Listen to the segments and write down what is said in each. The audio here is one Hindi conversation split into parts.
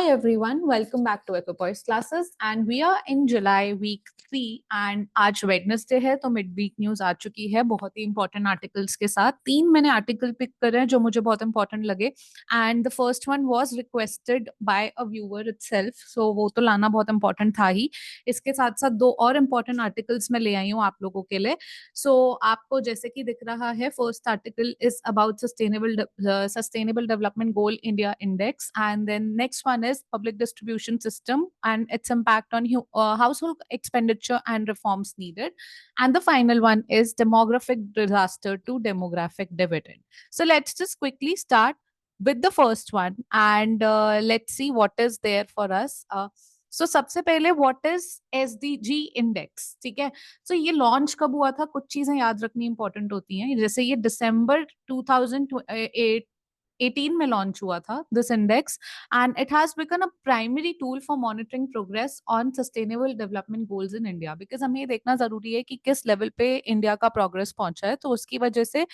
Hi everyone, welcome back to Equipoise classes and we are in July week 3 and आज Wednesday है तो मिड वीक न्यूज आ चुकी है बहुत ही इंपॉर्टेंट आर्टिकल्स के साथ। 3 मैंने आर्टिकल पिक करे हैं जो मुझे बहुत इंपॉर्टेंट लगे and the first one was requested by a viewer itself, so वो तो लाना बहुत इंपॉर्टेंट था ही। इसके साथ साथ 2 और इंपॉर्टेंट आर्टिकल्स मैं ले आई हूँ आप लोगों के लिए। सो आपको जैसे कि दिख रहा है, first article is about sustainable development goal India index and then next one is public distribution system and its impact on household expenditure and reforms needed. And the final one is demographic disaster to demographic dividend. So let's just quickly start with the first one and let's see what is there for us. So सबसे पहले what is SDG index, ठीक है। so ये लॉन्च कब हुआ था, कुछ चीजें याद रखनी इंपॉर्टेंट होती हैं। जैसे ये दिसंबर 2018 में लॉन्च हुआ था this index and it has become a primary tool for monitoring progress on sustainable development goals in India. Because हमें ये देखना जरूरी है कि किस लेवल पे इंडिया का प्रोग्रेस पहुंचा है, तो उसकी वजह से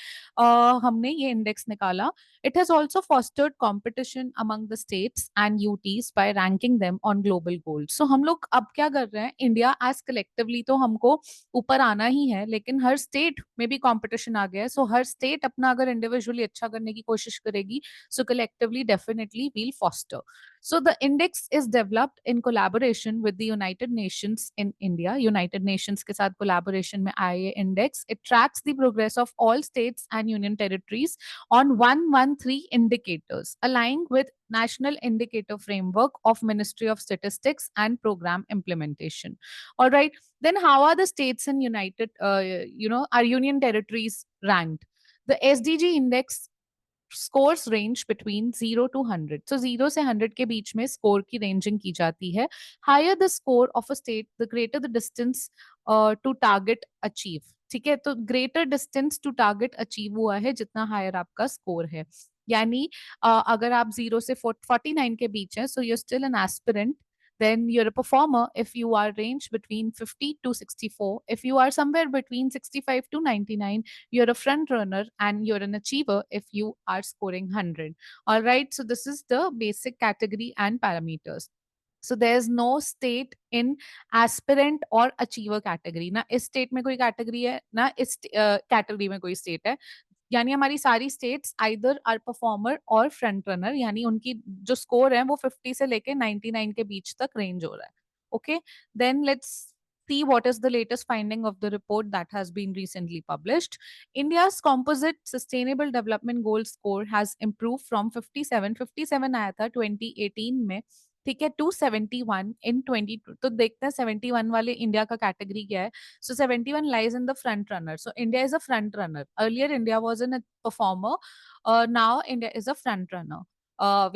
हमने ये इंडेक्स निकाला। It has also fostered competition among the states and UTs by ranking them on global goals. So हम लोग अब क्या कर रहे हैं, इंडिया एज कलेक्टिवली तो हमको ऊपर आना ही है, लेकिन हर स्टेट में भी कंपटीशन आ गया है। सो हर स्टेट अपना अगर इंडिविजुअली अच्छा करने की कोशिश करेगी, so collectively definitely we'll foster. So the index is developed in collaboration with the United Nations in India. United Nations के साथ collaboration में आया ये index. It tracks the progress of all states and union territories on 113 indicators aligned with National Indicator Framework of Ministry of Statistics and Program Implementation. All right. Then how are the states and our union territories ranked? The SDG index scores range between 0 to 100। सो 0 से 100 के बीच में स्कोर की रेंजिंग की जाती है। Higher the score of a state the greater the distance to target achieve, ठीक है। तो greater distance to target achieve हुआ है जितना हायर आपका स्कोर है। यानी अगर आप 0 से 49 के बीच है, so you still an aspirant, then you're a performer if you are ranged between 50 to 64. If you are somewhere between 65 to 99, you're a front runner and you're an achiever if you are scoring 100. All right, so this is the basic category and parameters. So there's no state in aspirant और achiever category। ना इस state में कोई category है, ना इस category में कोई state है। यानी हमारी सारी स्टेट्स आइदर आर परफॉर्मर और फ्रंट रनर, यानी उनकी जो स्कोर है वो 50 से लेके 99 के बीच तक रेंज हो रहा है। Okay, then let's see what is the latest finding of the report that has been recently published. India's composite sustainable development goal score has improved from 57 आया था 2018 में, ठीक है, टू 71 इन 22। तो देखते हैं 71 वाले इंडिया का कैटेगरी क्या है। So 71 lies in the front runner. So India is a front runner. Earlier India was a performer. Now India is a front runner.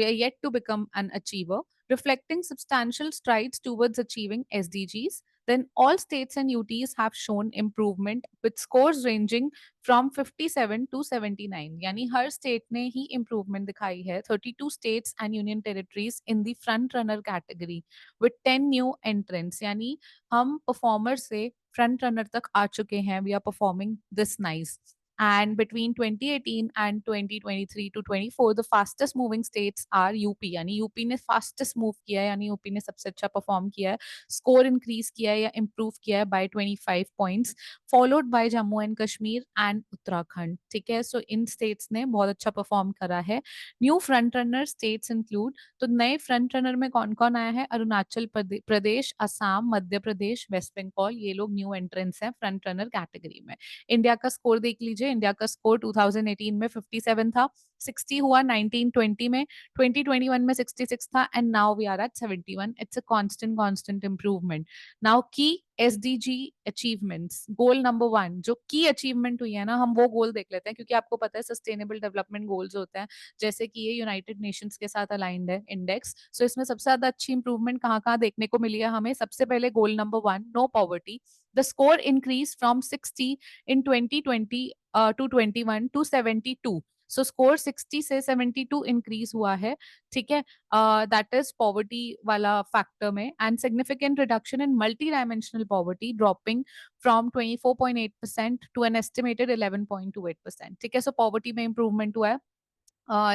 We are yet to become an achiever, reflecting substantial strides towards achieving SDGs. Then all states and UTs have shown improvement with scores ranging from 57 to 79। यानी हर स्टेट ने ही improvement दिखाई है। 32 states and union territories in the front runner category with 10 new entrants। यानी हम परफॉर्मर से फ्रंट रनर तक आ चुके हैं। We are performing this nice. And between 2018 and 2023 to 24, the fastest moving states are UP. यानी यूपी ने फास्टेस्ट मूव किया है, यानी यूपी ने सबसे अच्छा परफॉर्म किया है, स्कोर इंक्रीज किया है या इम्प्रूव किया है by 25 points, followed by Jammu and Kashmir and Uttarakhand. ठीक है, सो इन स्टेट्स ने बहुत अच्छा परफॉर्म करा है। New front runner states include, तो नए फ्रंट रनर में कौन कौन आया है, अरुणाचल प्रदेश, असम, मध्य प्रदेश, वेस्ट बंगाल, ये लोग न्यू एंट्रेंस हैं फ्रंट रनर कैटेगरी में। इंडिया का स्कोर देख लीजिए, इंडिया का स्कोर 2018 में 57 था, 60 हुआ 1920 में, 2021 में 66 था and now we are at 71। It's a constant improvement. Now की एसडीजी अचीवमेंट्स, गोल नंबर 1 जो की अचीवमेंट हुई है ना, हम वो गोल देख लेते हैं, क्योंकि आपको पता है सस्टेनेबल डेवलपमेंट गोल्स होते हैं, जैसे कि ये यूनाइटेड नेशंस के साथ अलाइंड है इंडेक्स। सो इसमें सबसे ज्यादा अच्छी इंप्रूवमेंट कहाँ कहाँ देखने को मिली है हमें। सबसे पहले goal number 1, no poverty. The score increase from 60 in 2020 to 21 to 72। So score 60 से 72 इंक्रीज हुआ है, ठीक है। दैट इज पॉवर्टी वाला फैक्टर में, and significant reduction in multi dimensional poverty dropping from 24.8% to an estimated 11.28%। ठीक है, सो पॉवर्टी में इंप्रूवमेंट हुआ है।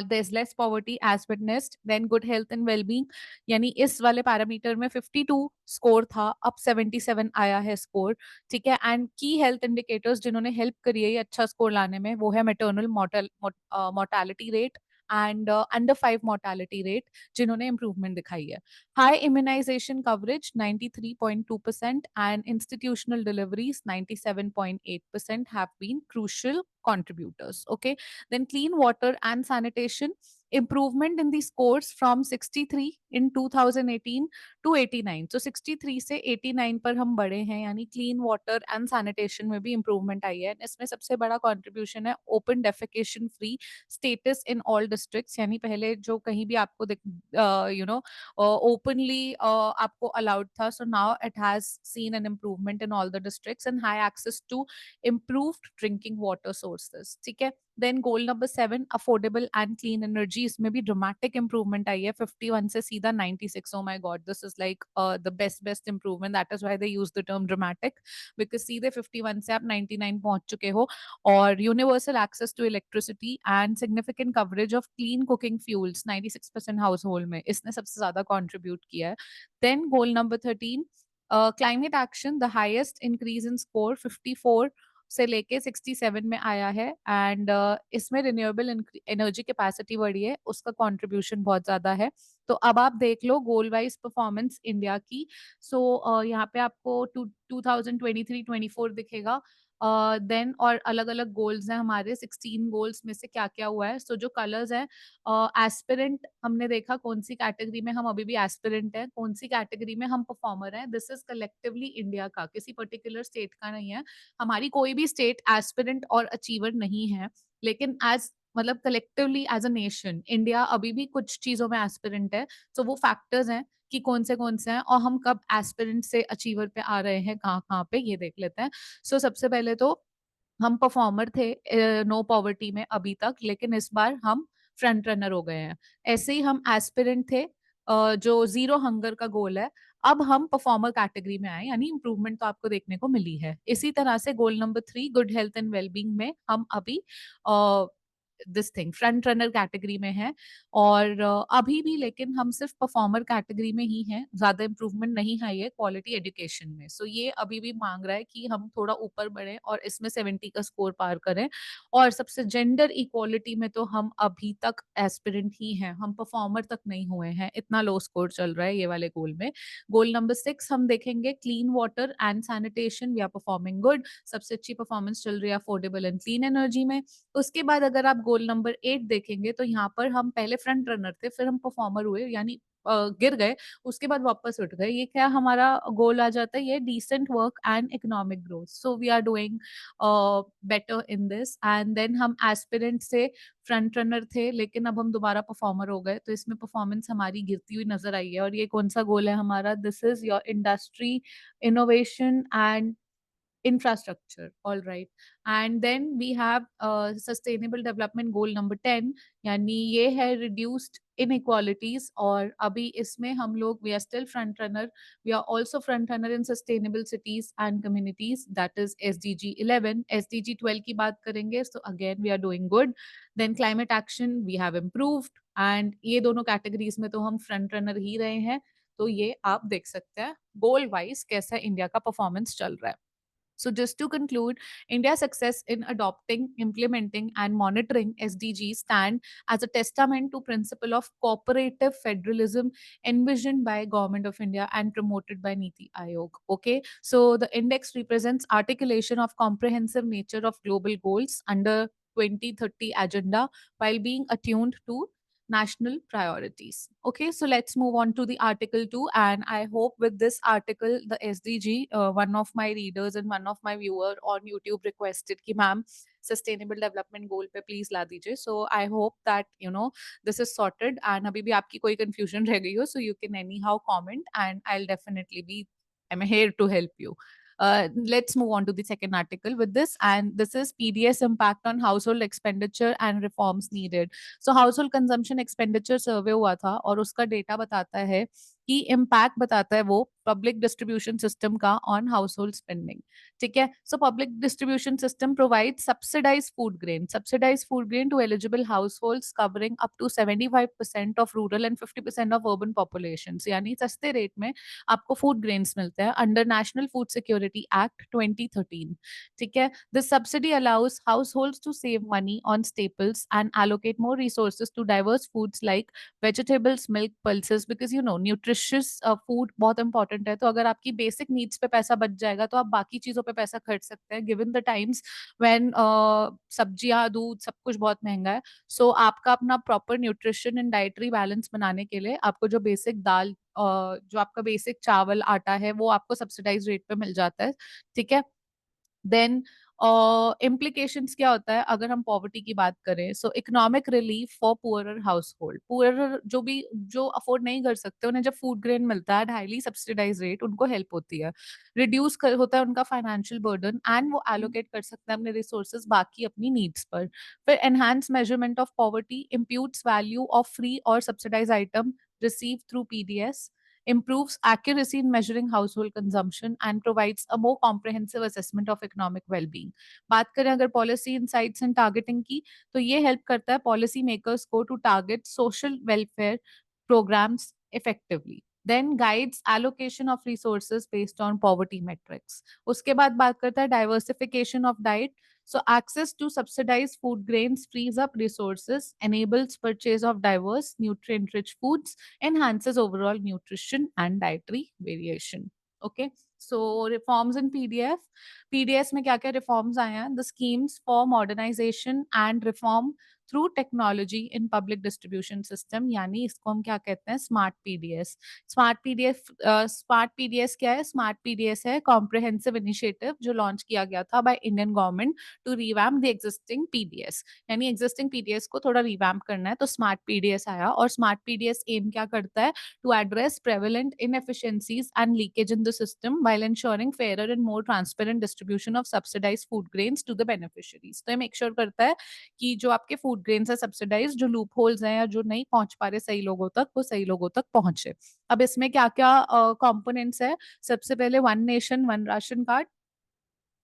there's less poverty as witnessed, then good health and well-being, यानी इस वाले पैरामीटर में 52 स्कोर था, अब 77 आया है स्कोर, ठीक है। एंड की हेल्थ इंडिकेटर्स जिन्होंने हेल्प करी है ये अच्छा स्कोर लाने में, वो है maternal mortality rate and under 5 mortality rate, जिन्होंने इंप्रूवमेंट दिखाई है। High immunization coverage 93.2% and institutional deliveries 97.8% have been crucial contributors. Okay, then clean water and sanitation, improvement in the scores from 63 in 2018 to 89, so 63 से 89 पर हम बढ़े हैं, यानी क्लीन वाटर एंड सैनिटेशन में भी इंप्रूवमेंट आई है। इसमें सबसे बड़ा कंट्रीब्यूशन है open defecation free status in all districts, यानी पहले जो कहीं भी आपको openly आपको अलाउड था, so now it has seen an improvement in all the districts, and high access to improved drinking water sources, ठीक है। Then goal number 7 affordable and clean energy, इसमें भी ड्रामेटिक इंप्रूवमेंट आई है, 51 से सीधा 96। Oh my God, this is like the best improvement, that is why they use the term dramatic, because सीधे 51 से आप 99 पहुंच चुके हो। और universal access to electricity and significant coverage of clean cooking fuels 96% household में, इसने सबसे ज्यादा कॉन्ट्रीब्यूट किया है। Then goal number 13 climate action, the highest increase in score 54 से लेके 67 में आया है, एंड इसमें रिन्यूएबल एनर्जी कैपेसिटी बढ़ी है, उसका कंट्रीब्यूशन बहुत ज्यादा है। तो अब आप देख लो गोल वाइज परफॉर्मेंस इंडिया की। सो यहाँ पे आपको 2023-24 दिखेगा, देन और अलग अलग गोल्स हैं हमारे, 16 गोल्स में से क्या क्या हुआ है। सो जो कलर्स हैं, एस्पिरेंट हमने देखा कौन सी कैटेगरी में हम अभी भी एस्पिरेंट है, कौन सी कैटेगरी में हम परफॉर्मर हैं, दिस इज कलेक्टिवली इंडिया का, किसी पर्टिकुलर स्टेट का नहीं है। हमारी कोई भी स्टेट एस्पिरेंट और अचीवर नहीं है, लेकिन एज मतलब collectively as a nation India अभी भी कुछ चीजों में एस्पिरेंट है। तो वो फैक्टर्स हैं कि कौन से हैं और हम कब एस्पिरेंट से अचीवर पे आ रहे हैं, कहाँ कहाँ पे, ये देख लेते हैं। सो सबसे पहले तो हम परफॉर्मर थे नो पॉवर्टी में अभी तक, लेकिन इस बार हम फ्रंट रनर हो गए हैं। ऐसे ही हम एस्पिरेंट थे, जो जीरो हंगर का गोल है, अब हम परफॉर्मर कैटेगरी में आए, यानी इंप्रूवमेंट तो आपको देखने को मिली है। इसी तरह से goal number 3 good health and wellbeing में हम अभी this thing front runner category में है, और अभी भी लेकिन हम सिर्फ परफॉर्मर कैटेगरी में ही हैं, ज्यादा इंप्रूवमेंट नहीं आई है क्वालिटी एजुकेशन में। सो ये अभी भी मांग रहा है कि हम थोड़ा ऊपर बढ़े और इसमें 70 का स्कोर पार करें। और सबसे जेंडर इक्वालिटी में तो हम अभी तक एस्पिरेंट ही हैं, हम परफॉर्मर तक नहीं हुए हैं, इतना लो स्कोर चल रहा है ये वाले गोल में। गोल नंबर 6 हम देखेंगे clean water and sanitation, we are performing good, सबसे अच्छी परफॉर्मेंस चल रही है अफोर्डेबल एंड क्लीन एनर्जी में। उसके बाद अगर आप गोल नंबर 8 देखेंगे तो यहाँ पर हम पहले फ्रंट रनर थे, फिर हम परफॉर्मर हुए, यानी गिर गए, उसके बाद वापस उठ गए। ये क्या हमारा गोल आ जाता है, ये decent work and economic growth, so we are doing better in this. And then हम एस्पिरेंट से फ्रंट रनर थे, लेकिन अब हम दोबारा परफॉर्मर हो गए, तो इसमें परफॉर्मेंस हमारी गिरती हुई नजर आई है। और ये कौन सा गोल है हमारा, this is your industry innovation and infrastructure, all right। And then we have sustainable development goal number 10, यानी ये है reduced inequalities, और अभी इसमें हम लोग we are still front runner, we are also front runner in sustainable cities and communities, that is SDG 11। SDG 12 की बात करेंगे, so again we are doing good। then climate action we have improved, and ये दोनों categories में तो हम front runner ही रहे हैं। तो ये आप देख सकते हैं गोल वाइज कैसा इंडिया का परफॉर्मेंस चल रहा है। So just to conclude, India's success in adopting, implementing and monitoring SDGs stand as a testament to principle of cooperative federalism envisioned by Government of India and promoted by Niti Aayog. Okay, so the index represents articulation of comprehensive nature of global goals under 2030 agenda while being attuned to national priorities. Okay, so let's move on to the article 2, and I hope with this article the SDG, one of my readers and one of my viewer on YouTube requested ki ma'am sustainable development goal pe please ला दीजिए, so I hope that this is sorted and अभी भी आपकी कोई confusion रह गई हो, so you can anyhow comment and I'll definitely be, I'm here to help you. Let's move on to the second article with this, and this is PDS impact on household expenditure and reforms needed. So house hold consumption expenditure सर्वे हुआ था और उसका डेटा बताता है कि इम्पैक्ट बताता है वो पब्लिक डिस्ट्रीब्यूशन सिस्टम का ऑन हाउस होल्ड स्पेंडिंग। ठीक है, so public distribution system provide subsidize food grain to eligible household covering up to 75% of rural and 50% of urban population. यानी सस्ते रेट में आपको फूड ग्रेन्स मिलते हैं under national food security act 2013। ठीक है, this subsidy allows household to save money on staples and allocate more resources to diverse foods like vegetables, milk, pulses, because you know nutritious food बहुत इंपॉर्टेंट है। तो अगर आपकी बेसिक नीड्स पे पैसा बच जाएगा तो आप बाकी चीजों पे पैसा खर्च सकते हैं, गिवन द टाइम्स व्हेन सब्जियां, दूध, सब कुछ बहुत महंगा है। सो आपका अपना proper nutrition and dietary balance बनाने के लिए आपको जो बेसिक दाल, जो आपका बेसिक चावल, आटा है, वो आपको सब्सिडाइज रेट पे मिल जाता है। ठीक है, देन इम्प्लीकेशंस क्या होता है अगर हम पॉवर्टी की बात करें। सो economic relief for poorer house hold, poorer जो अफोर्ड नहीं कर सकते, उन्हें जब फूड ग्रेन मिलता है हाईली सब्सिडाइज रेट, उनको हेल्प होती है, होता है उनका फाइनेंशियल बर्डन, एंड वो एलोकेट कर सकते हैं अपने रिसोर्सेज बाकी अपनी नीड्स पर। फिर enhance measurement of poverty imputes value of free और subsidize item received through PDS, improves accuracy in measuring household consumption, and provides a more comprehensive assessment of economic well-being. बात करें अगर पॉलिसी इनसाइट्स एंड टारगेटिंग की, तो ये हेल्प करता है पॉलिसी मेकर्स को to target social welfare programmes effectively. Then guides allocation of resources based on poverty metrics. उसके बाद बात करता है diversification of diet. So access to subsidized food grains frees up resources, enables purchase of diverse nutrient-rich foods, enhances overall nutrition and dietary variation. Okay, so reforms in pdf, pds में क्या क्या reforms आए हैं? The schemes for modernization and reform through technology in public distribution system, यानी इसको हम क्या कहते हैं? Smart PDS. स्मार्ट पीडीएस क्या है? स्मार्ट पीडीएस है कॉम्प्रिहेंसिव इनिशिएटिव जो लॉन्च किया गया था by Indian government to revamp the existing PDS. यानी एग्जिस्टिंग पीडीएस को थोड़ा रिवैम्प करना है, तो स्मार्ट पीडीएस आया। और स्मार्ट पीडीएस एम क्या करता है? To address prevalent inefficiencies and leakage in the system while ensuring fairer and more transparent distribution of subsidized food grains to the beneficiaries। तो ये मेक श्योर करता है कि जो आपके फूड ग्रेन्स है सब्सिडाइज, जो लूप होल्स हैं या जो नहीं पहुंच पा रहे सही लोगों तक, वो सही लोगों तक पहुंचे। अब इसमें क्या क्या कंपोनेंट्स है? सबसे पहले one nation one ration card.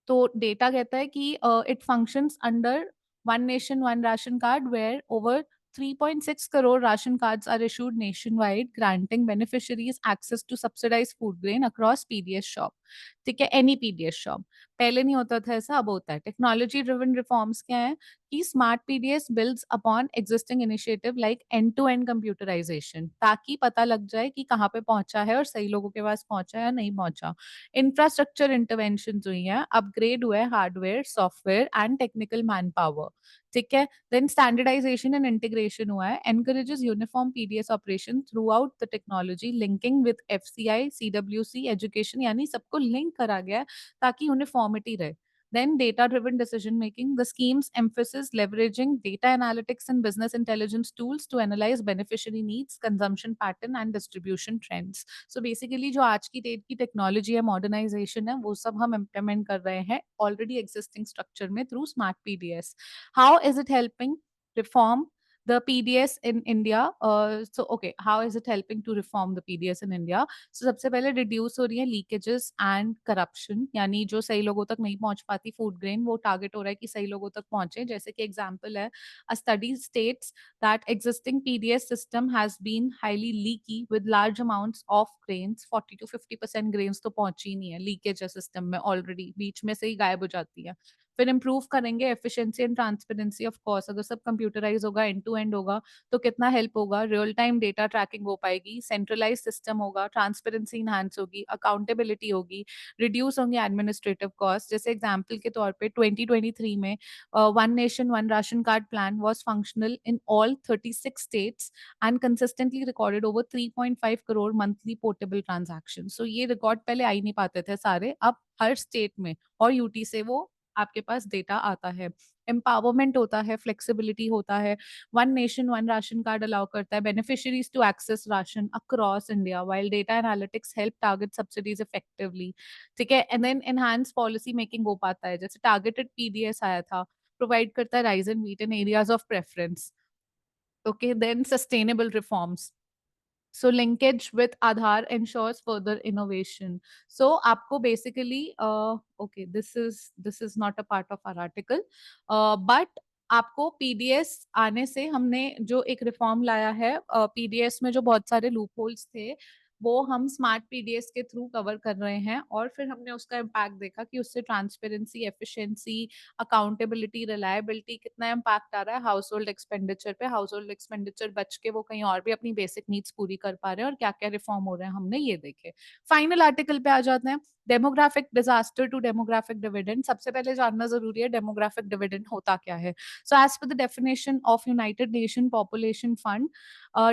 तो डेटा कहता है कि it functions under one nation one ration card where over 3.6 crore ration cards are issued nationwide, granting beneficiaries access to subsidized food grain across PDS shop। ठीक है, एनी पीडीएस शॉप। पहले नहीं होता था ऐसा, अब होता है। टेक्नोलॉजी ड्रिवन रिफॉर्म्स क्या है? कि smart PDS builds upon existing initiative like end to end computerisation, ताकि पता लग जाए कि कहाँ पे पहुंचा है और सही लोगों के पास पहुंचा है या नहीं पहुंचा। इंफ्रास्ट्रक्चर इंटरवेंशन हुई है, अपग्रेड हुआ है hardware, software and technical man power. ठीक है, देन स्टैंडर्डाइजेशन एंड इंटीग्रेशन हुआ है, encourages uniform PDS operation through out the technology, linking with FCI, CWC, education, यानी सबको लिंक करा गया है ताकि यूनिफॉर्मिटी रहे। Then data driven decision making. The scheme's emphasis leveraging data analytics and business intelligence tools to analyze beneficiary needs, consumption pattern and distribution trends. So basically जो आज की डेट की टेक्नोलॉजी है, मॉडर्नाइजेशन है, वो सब हम इम्प्लीमेंट कर रहे हैं ऑलरेडी एग्जिस्टिंग स्ट्रक्चर में through smart PDS. How is it helping reform the PDS in India? So okay, how is it helping to reform the PDS in India? So सबसे पहले रिड्यूस हो रही है लीकेजेस एंड करप्शन, यानी जो सही लोगों तक नहीं पहुंच पाती फूड ग्रेन, वो टारगेट हो रहा है कि सही लोगों तक पहुंचे। जैसे कि एग्जांपल है, a study states that existing PDS system has been highly leaky with large amounts of grains. 40 to 50% grains तो पहुंची ही नहीं है, लीकेज है सिस्टम में, ऑलरेडी बीच में से ही गायब हो जाती है। फिर इंप्रूव करेंगे efficiency and transparency of cost. अगर सब कंप्यूटराइज होगा, एंड टू एंड होगा, तो कितना हेल्प होगा? रियल टाइम डेटा ट्रैकिंग हो पाएगी, सेंट्रलाइज सिस्टम होगा, ट्रांसपेरेंसी इनहांस होगी, अकाउंटेबिलिटी होगी, रिड्यूस होंगे एडमिनिस्ट्रेटिव कॉस्ट। जैसे एग्जांपल के तौर पे 2023 में one nation one ration card plan was functional in all 36 states and consistently recorded over 3.5 crore monthly portable transaction. So ये रिकॉर्ड पहले आ ही नहीं पाते थे सारे, अब हर स्टेट में और यूटी से वो आपके पास डेटा आता है। एम्पावरमेंट होता है, फ्लेक्सिबिलिटी होता है। One nation one ration card allow करता है beneficiaries to access ration across India, while data analytics help target subsidies effectively. ठीक है, and then enhance policy making हो पाता है। जैसे टारगेटेड पीडीएस आया था, प्रोवाइड करता है rice and wheat in areas of preference. Okay, then sustainable reforms. So linkage with Aadhaar ensures further innovation. So आपको basically okay, this is not a part of our article, but आपको पीडीएस आने से हमने जो एक रिफॉर्म लाया है, पीडीएस में जो बहुत सारे लूप होल्स थे वो हम स्मार्ट पीडीएस के थ्रू कवर कर रहे हैं, और फिर हमने उसका इम्पैक्ट देखा कि उससे ट्रांसपेरेंसी, एफिशिएंसी, अकाउंटेबिलिटी, रिलायबिलिटी कितना इम्पैक्ट आ रहा है हाउस होल्ड एक्सपेंडिचर पे। हाउस होल्ड एक्सपेंडिचर बच के वो कहीं और भी अपनी बेसिक नीड्स पूरी कर पा रहे हैं, और क्या क्या रिफॉर्म हो रहे हैं हमने ये देखे। फाइनल आर्टिकल पे आ जाते हैं। Demographic disaster to demographic dividend. सबसे पहले जानना जरूरी है डेमोग्राफिक डिविडेंड होता क्या है। So as per the definition of United Nation Population Fund,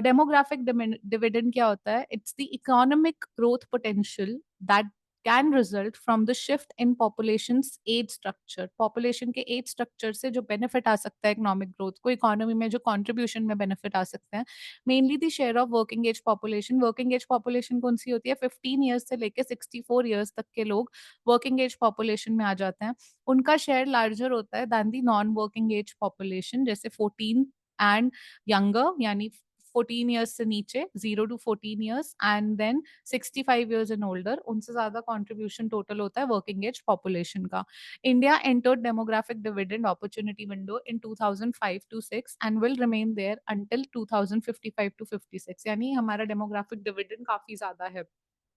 demographic dividend क्या होता है? It's the economic growth potential that can result from the shift in population's age structure. Population के age structure से जो benefit आ सकता है economic growth को, economy में जो contribution में benefit आ सकते हैं, mainly the share of working age population. Working age population कौन सी होती है? 15 years से लेके 64 years तक के लोग working age population में आ जाते हैं। उनका share larger होता है than the non working age population, जैसे 14 and younger, यानी 14 ईयर्स से नीचे, 0 to 14 years, and then 65 years and older, उनसे ज्यादा कंट्रीब्यूशन टोटल होता है वर्किंग एज पॉपुलेशन का। India entered demographic dividend opportunity window in 2005 to 6 and will remain there until 2055 to 56, यानी हमारा डेमोग्राफिक डिविडेंड काफी ज्यादा है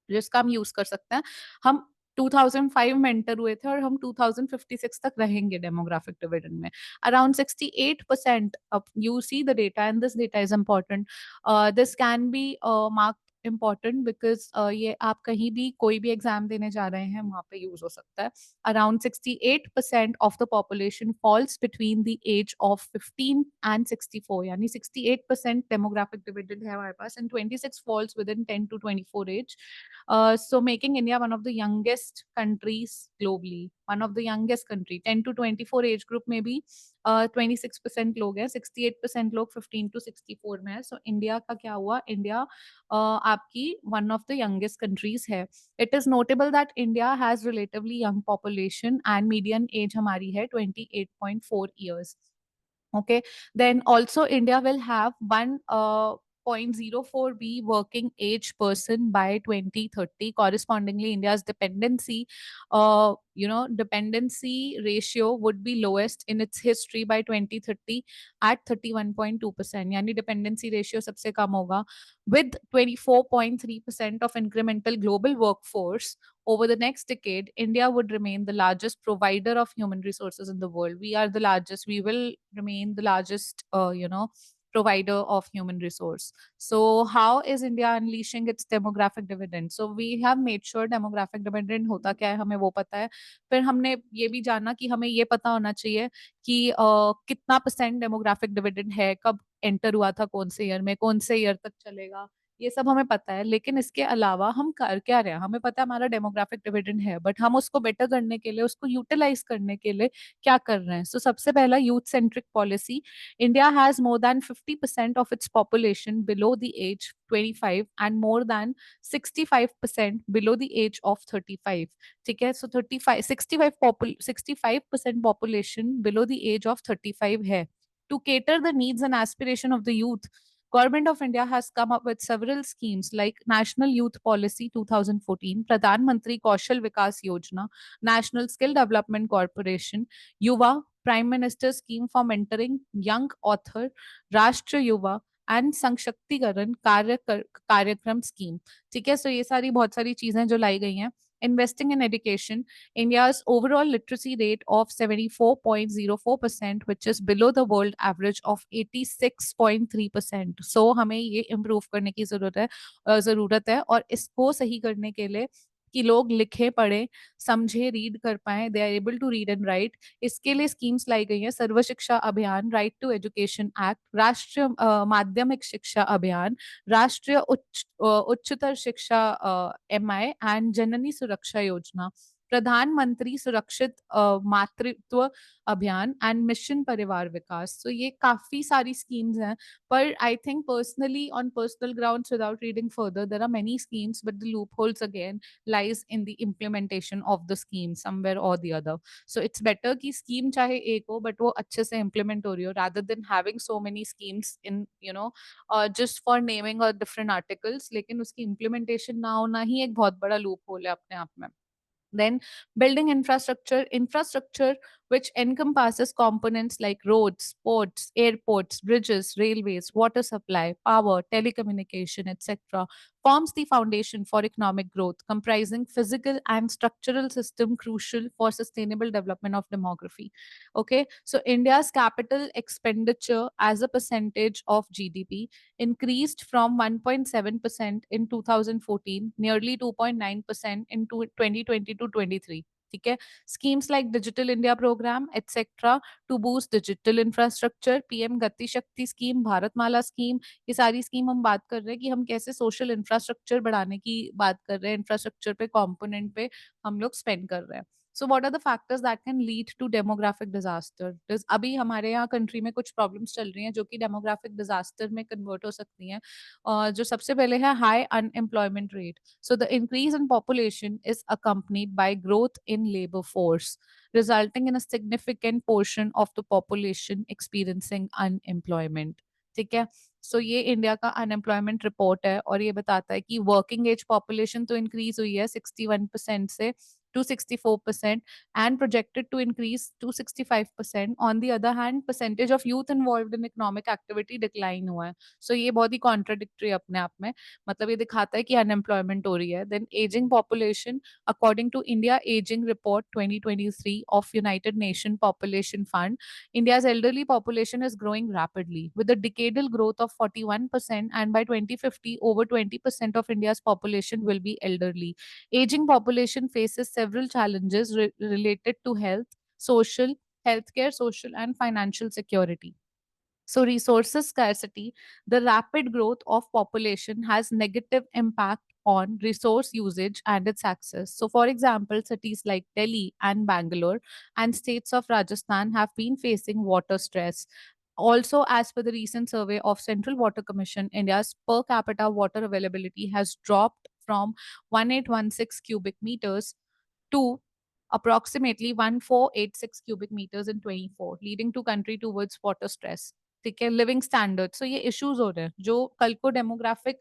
जिसका हम यूज कर सकते हैं। हम 2005 में एंटर हुए थे और हम 2056 तक रहेंगे डेमोग्राफिक डिविडेंड में। Around 68% of you see the data, and this data is important. This can be marked important because ये आप कहीं भी कोई भी एग्जाम देने जा रहे हैं वहां पे यूज हो सकता है। Around 68% of the population falls between the age of 15 and 64, यानी 68% demographic dividend है हमारे पास, and 26 falls within 10 to 24 age. So making India one of the youngest countries globally, one of the youngest country, 10 to 24 age group में भी 26% लोग हैं, 68% लोग 15 to 64 में है। So इंडिया का क्या हुआ? इंडिया आपकी one of the youngest countries है। It is notable that India has relatively young population and median age हमारी है 28.4 years. Okay, then also India will have 1.04 working age person by 2030. Correspondingly, India's dependency, dependency ratio would be lowest in its history by 2030 at 31.2%. यानी dependency ratio सबसे कम होगा, with 24.3% of incremental global workforce. Over the next decade, India would remain the largest provider of human resources in the world. We are the largest. We will remain the largest, provider of human resource. So, how is India unleashing its demographic dividend? So, we have made sure demographic dividend होता क्या है हमें वो पता है। फिर हमने ये भी जाना कि हमें ये पता होना चाहिए कि कितना परसेंट डेमोग्राफिक डिविडेंड है, कब एंटर हुआ था, कौन से ईयर में, कौन से ईयर तक चलेगा, ये सब हमें पता है। लेकिन इसके अलावा हम कर क्या रहे हैं? हमें पता है हमारा डेमोग्राफिक डिविडेंड है, बट हम उसको बेटर करने के लिए, उसको यूटिलाइज करने के लिए क्या कर रहे हैं? सो सबसे पहला, youth centric policy. India has more than 50% of its population below the age 25 and more than 65% below the age of 35। ठीक है, so 35 65% population below the age of 35 है। To cater the needs and aspiration of the youth, Government of India has come up with several schemes like National Youth Policy 2014, Pradhan Mantri Kaushal Vikas Yojana, National Skill Development Corporation, Yuva, Prime Minister Scheme for Mentoring Young Author, Rashtriya Yuva and संशक्तिकरण कार्यक्रम स्कीम। ठीक है, सो ये सारी बहुत सारी चीजें जो लाई गई हैं। Investing in education, India's overall literacy rate of 74.04%, which is below the world average of 86.3%. So हमें ये improve करने की ज़रूरत है और इसको सही करने के लिए कि लोग लिखे पढ़े समझे रीड कर पाए, they are able to read and write, इसके लिए स्कीम्स लाई गई हैं। सर्व शिक्षा अभियान, राइट टू एजुकेशन एक्ट, राष्ट्रीय माध्यमिक शिक्षा अभियान, राष्ट्रीय उच्चतर शिक्षा MI एंड जननी सुरक्षा योजना। प्रधानमंत्री सुरक्षित मातृत्व अभियान एंड मिशन परिवार विकास। तो ये काफी सारी स्कीम्स हैं, पर I think personally on personal grounds without reading further there are many schemes, but the loopholes again lies in the implementation of the scheme somewhere or the other. So it's better कि scheme चाहे एक हो but वो अच्छे से implement हो रही हो, rather than having so many schemes in just for naming or different articles, लेकिन उसकी implementation ना होना ही एक बहुत बड़ा loophole है अपने आप में। Then building infrastructure which encompasses components like roads, ports, airports, bridges, railways, water supply, power, telecommunication, etc., forms the foundation for economic growth, comprising physical and structural system crucial for sustainable development of demography. Okay, so India's capital expenditure as a percentage of GDP increased from 1.7% in 2014, nearly 2.9% in 2020 to 23. ठीक है, schemes like Digital India program, etc., to boost digital infrastructure, PM गति शक्ति स्कीम, भारतमाला स्कीम, ये सारी स्कीम हम बात कर रहे हैं कि हम कैसे सोशल इंफ्रास्ट्रक्चर बढ़ाने की बात कर रहे हैं, इंफ्रास्ट्रक्चर पे कंपोनेंट पे हम लोग स्पेंड कर रहे हैं। So what are the factors that can lead to demographic disaster? अभी हमारे यहाँ कंट्री में कुछ प्रॉब्लम्स चल रही हैं जो कि डेमोग्राफिक डिजास्टर में कन्वर्ट हो सकती हैं। जो सबसे पहले है high unemployment rate. So the increase in population is accompanied by growth in labor force, resulting in a significant portion of the population experiencing unemployment. ठीक है, सो ये इंडिया का अनएम्प्लॉयमेंट रिपोर्ट है और ये बताता है कि वर्किंग एज पॉपुलेशन तो इंक्रीज हुई है 61% से to 64% and projected to increase to 65%. On the other hand, percentage of youth involved in economic activity decline हुआ है। So ये बहुत ही contradictory अपने आप में, मतलब ये दिखाता है कि अनएम्प्लॉयमेंट हो रही है। Then ageing population, according to India ageing report 2023 of United Nation Population Fund, India's elderly population is growing rapidly with a decadal growth of 41%, and by 2050 over 20% of India's population will be elderly. Aging population faces several challenges related to healthcare, social and financial security. So resources scarcity, the rapid growth of population has negative impact on resource usage and its access. So for example, cities like Delhi and Bangalore and states of Rajasthan have been facing water stress. Also, as per the recent survey of Central Water Commission, India's per capita water availability has dropped from 1816 cubic meters to approximately 1486 cubic meters in 24, leading to country towards water stress. ठीक है, लिविंग स्टैंडर्ड, सो ये इश्यूज हो रहे हैं जो कल को डेमोग्राफिक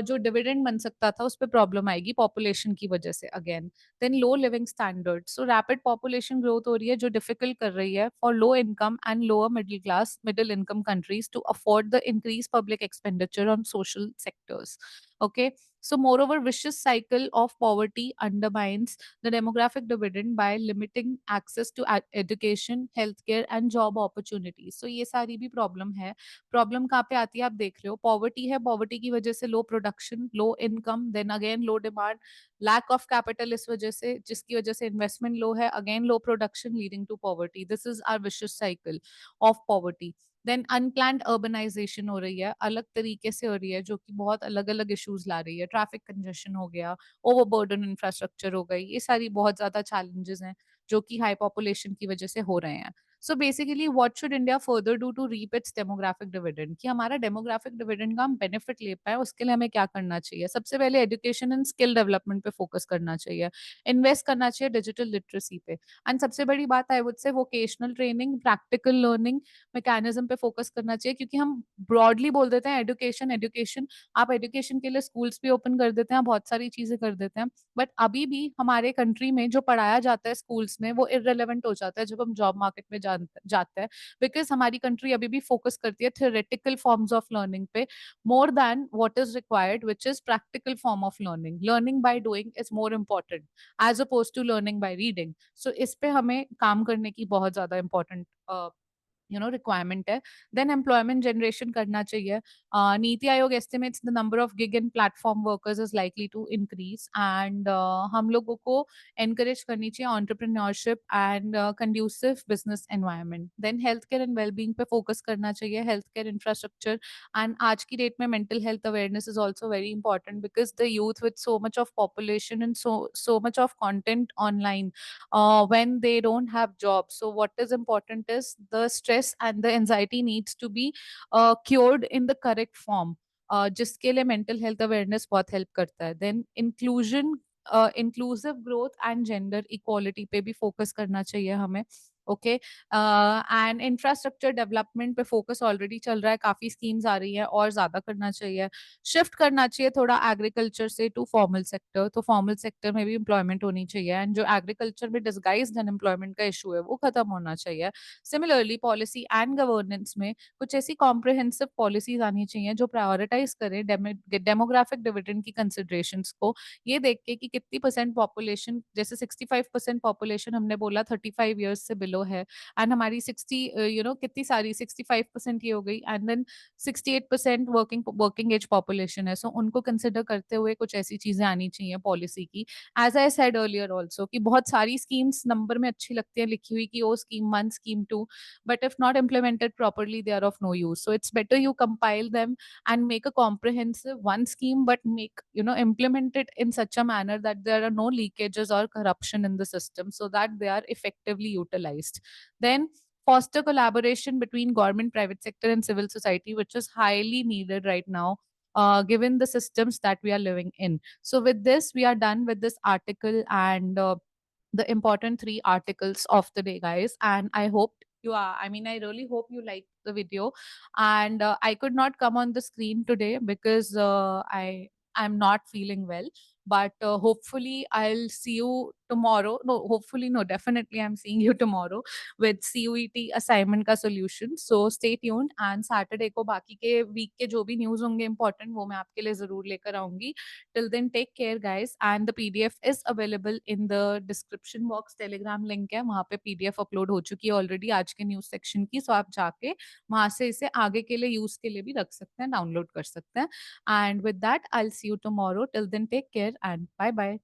जो डिविडेंड बन सकता था उस पर प्रॉब्लम आएगी पॉपुलेशन की वजह से again. Then low living standard, so rapid population growth हो रही है जो डिफिकल्ट कर रही है for low income and lower middle class middle income countries to afford the increase public expenditure on social sectors. Okay, so moreover vicious cycle of poverty undermines the demographic dividend by limiting access to education, healthcare and job opportunities. So ये सारी भी प्रॉब्लम है। प्रॉब्लम कहाँ पे आती है आप देख रहे हो, पॉवर्टी है, पॉवर्टी की वजह से low production, low income, then again low demand, lack of capital इस वजह से, जिसकी वजह से इन्वेस्टमेंट लो है, again low production leading to poverty. This is our vicious cycle of poverty. Then unplanned urbanization हो रही है, अलग तरीके से हो रही है जो कि बहुत अलग अलग इश्यूज ला रही है। ट्रैफिक कंजेशन हो गया, ओवरबर्डन इंफ्रास्ट्रक्चर हो गई, ये सारी बहुत ज्यादा चैलेंजेस हैं जो कि हाई पॉपुलेशन की वजह से हो रहे हैं। So basically what should India further do to reap its demographic dividend, कि हमारा डेमोग्राफिक डिविडेंड का हम बेनिफिट ले पाए उसके लिए हमें क्या करना चाहिए? सबसे पहले एजुकेशन एंड स्किल डेवलपमेंट पे फोकस करना चाहिए, इन्वेस्ट करना चाहिए डिजिटल लिटरेसी पे, एंड सबसे बड़ी बात I would say vocational training, practical learning mechanism पे फोकस करना चाहिए। क्योंकि हम ब्रॉडली बोल देते हैं एजुकेशन एजुकेशन, आप एजुकेशन के लिए स्कूल्स भी ओपन कर देते हैं, बहुत सारी चीजें कर देते हैं, बट अभी भी हमारे कंट्री में जो पढ़ाया जाता है स्कूल्स में वो इररेलेवेंट हो जाता है जब हम जॉब मार्केट में जाते हैं, बिकॉज हमारी कंट्री अभी भी फोकस करती है थियोरेटिकल फॉर्म्स ऑफ लर्निंग पे more than what is required, which is practical form of learning. Learning by doing is more important as oppose to learning by reading. So इस पे हमें काम करने की बहुत ज्यादा इंपॉर्टेंट रिक्वायरमेंट है। देन एम्प्लॉयमेंट जनरेशन करना चाहिए। NITI Aayog estimates the number of gig and platform workers is likely to increase and हम लोगों को एनकरेज करनी चाहिए entrepreneurship and conducive business environment. Then health care and wellbeing पे फोकस करना चाहिए, हेल्थ केयर इंफ्रास्ट्रक्चर एंड आज की डेट में mental health awareness is also very important because the youth with so much of population and so much of content online when they don't have jobs. So what is important is the stress and the anxiety needs to be cured in the correct form. जिसके लिए मेंटल हेल्थ अवेयरनेस बहुत हेल्प करता है। Then inclusion, inclusive growth and gender equality पे भी फोकस करना चाहिए हमें। ओके, एंड इंफ्रास्ट्रक्चर डेवलपमेंट पे फोकस ऑलरेडी चल रहा है, काफी स्कीम्स आ रही है और ज्यादा करना चाहिए। शिफ्ट करना चाहिए थोड़ा एग्रीकल्चर से टू फॉर्मल सेक्टर, तो फॉर्मल सेक्टर में भी एम्प्लॉयमेंट होनी चाहिए एंड जो एग्रीकल्चर में डिसगाइज्ड अनएम्प्लॉयमेंट का इशू है वो खत्म होना चाहिए। सिमिलरली पॉलिसी एंड गवर्नेंस में कुछ ऐसी कॉम्प्रिहेंसिव पॉलिसीज आनी चाहिए जो प्रायोरिटाइज करें डेमोग्राफिक डिविडेंड की कंसिडरेशंस को, ये देख के कि कितनी परसेंट पॉपुलेशन, जैसे 65% पॉपुलेशन हमने बोला 35 ईयर्स से बिलो है एंड हमारी 60 कितनी सारी 65% ये हो गई and then 68% working age population है। सो उनको कंसिडर करते हुए कुछ ऐसी चीजें आनी चाहिए पॉलिसी की। As I said earlier also कि बहुत सारी स्कीम्स नंबर में अच्छी लगती है लिखी हुई कि ओ scheme 1 scheme 2, but if not implemented properly they are of no use. So it's better you compile them and make a comprehensive one scheme, but make, implement it in such a manner that there are no leakages or corruption in the system so that they are effectively utilized. Then foster collaboration between government, private sector and civil society, which is highly needed right now, given the systems that we are living in. So with this we are done with this article and the important 3 articles of the day, guys. And I hope I really hope you liked the video. And I could not come on the screen today because I'm not feeling well. But hopefully I'll see you tomorrow. No, hopefully no, definitely I'm seeing you tomorrow with CUET assignment का solution. So stay tuned and Saturday को बाकी के week के जो भी news होंगे important वो मैं आपके लिए ज़रूर लेकर आऊँगी. Till then, take care, guys. And the PDF is available in the description box. Telegram link है, वहाँ पे PDF upload हो चुकी है already आज के news section की. So आप जाके वहाँ से इसे आगे के लिए use के लिए भी रख सकते हैं, download कर सकते हैं. And with that, I'll see you tomorrow. Till then, take care and bye bye.